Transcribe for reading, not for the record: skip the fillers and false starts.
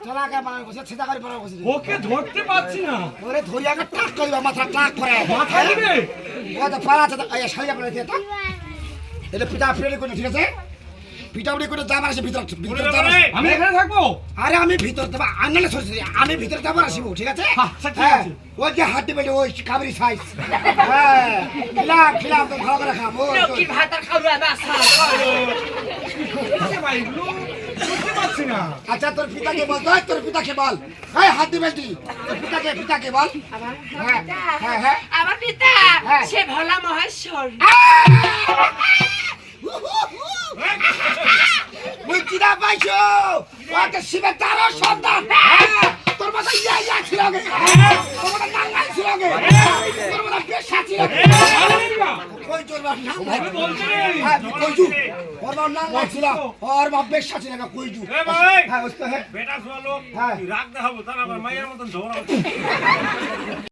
চলাকে বানায় বসে ছেদা করে বানায় বসে ওকে ধরতে পারছি না। ওরে ধরি আগে টাক করবা মাথা টাক করে মাথা দিবে ও তো পাড়া আছে এই শাড়ি আপনারা দিয়ে তা এটা পিটা ফ্রেডি করে ঠিক আছে পিটাউডি করে যাবার আসে ভিতর ভিতর যাবার আমি এখানে থাকবো। আরে আমি ভিতর যাবা আনলে সরছি আমি ভিতর যাবার আসিব ঠিক আছে ঠিক আছে। ওই যে হাড্ডি বেটে ওই কাবরি সাইজ হ্যাঁ খিলাম খিলাম তো ভালো করে খাবো কি ভাত আর খাবো না ভাই ধরতে পারছি না। আচ্ছা তোর পিতাকে বল তোর পিতাকে বল এই হাড্ডি বেটি তোর পিতাকে বল হ্যাঁ হ্যাঁ হ্যাঁ আমার পিতা হ্যাঁ। সে ভোলা মহেশ্বর। বুঝছি না পাইছো ওকে শিবের তারও সন্তান তোর মাথা ইয়া ছিল গে তোর মাথা নাঙ্গাই ছিল গে তোর মাথা পেশা ছিল গে কই তোর বাপ নাঙ্গাই হ্যাঁ কইজু ওর বাপ নাঙ্গাই ছিল ওর বাপ পেশা ছিল না কইজু হ্যাঁ ওস্তো হ্যাঁ বেটা সোয়া লোক হ্যাঁ রাগ দেখাবো তার আবার মায়ের মতন ঝগড়া